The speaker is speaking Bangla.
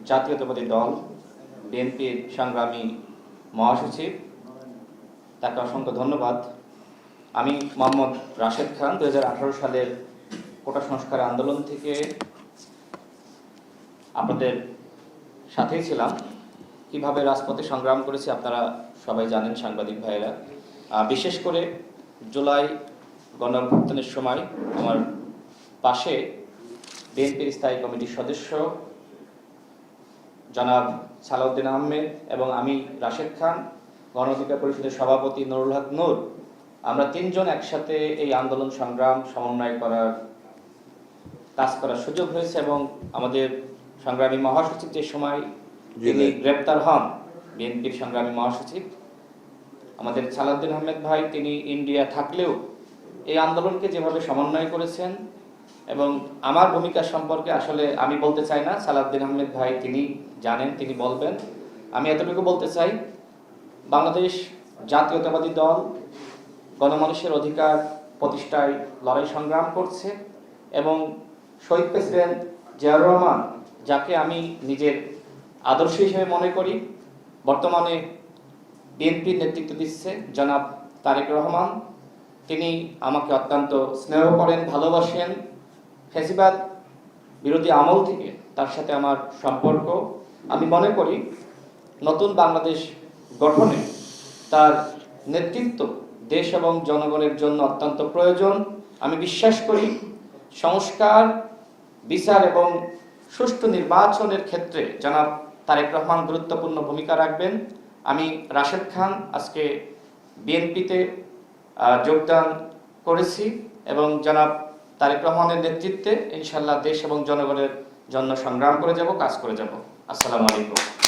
জাতীয়তাবাদী দল বিএনপির সংগ্রামী মহাসচিব, তাকে অসংখ্য ধন্যবাদ। আমি মোহাম্মদ রাশেদ খান 2018 সালের কোটা সংস্কার আন্দোলন থেকে আপনাদের সাথেই ছিলাম। কিভাবে রাজপথে সংগ্রাম করেছি আপনারা সবাই জানেন, সাংবাদিক ভাইয়েরা। বিশেষ করে জুলাই গণঅভ্যুত্থানের সময় আমার পাশে বিএনপির স্থায়ী কমিটির সদস্য জনাব সালাউদ্দিন আহমেদ এবং আমি রাশেদ খান, গণ অধিকার পরিষদের সভাপতি নুরুল হক নূর, আমরা তিনজন একসাথে এই আন্দোলন সংগ্রাম সমন্বয় কাজ করার সুযোগ হয়েছে। এবং আমাদের সংগ্রামী মহাসচিব যে সময় তিনি গ্রেপ্তার হন, বিএনপির সংগ্রামী মহাসচিব আমাদের সালাউদ্দিন আহমেদ ভাই, তিনি ইন্ডিয়া থাকলেও এই আন্দোলনকে যেভাবে সমন্বয় করেছেন, এবং আমার ভূমিকা সম্পর্কে আসলে আমি বলতে চাই না, সালাউদ্দিন আহমেদ ভাই তিনি জানেন, তিনি বলবেন। আমি এতটুকু বলতে চাই, বাংলাদেশ জাতীয়তাবাদী দল গণমানুষের অধিকার প্রতিষ্ঠায় লড়াই সংগ্রাম করছে এবং শহীদ প্রেসিডেন্ট জিয়াউর রহমান, যাকে আমি নিজের আদর্শ হিসেবে মনে করি, বর্তমানে বিএনপির নেতৃত্ব দিচ্ছে জনাব তারেক রহমান, তিনি আমাকে অত্যন্ত স্নেহ করেন, ভালোবাসেন। ফ্যাসিবাদ বিরোধী আমল থেকে তার সাথে আমার সম্পর্ক। আমি মনে করি নতুন বাংলাদেশ গঠনে তার নেতৃত্ব দেশ এবং জনগণের জন্য অত্যন্ত প্রয়োজন। আমি বিশ্বাস করি সংস্কার, বিচার এবং সুষ্ঠু নির্বাচনের ক্ষেত্রে জনাব তারেক রহমান গুরুত্বপূর্ণ ভূমিকা রাখবেন। আমি রাশেদ খান আজকে বিএনপিতে যোগদান করেছি এবং জনাব তারেক রহমানের নেতৃত্বে ইনশাআল্লাহ দেশ এবং জনগণের জন্য সংগ্রাম করে যাব, কাজ করে যাব। আসসালামু আলাইকুম।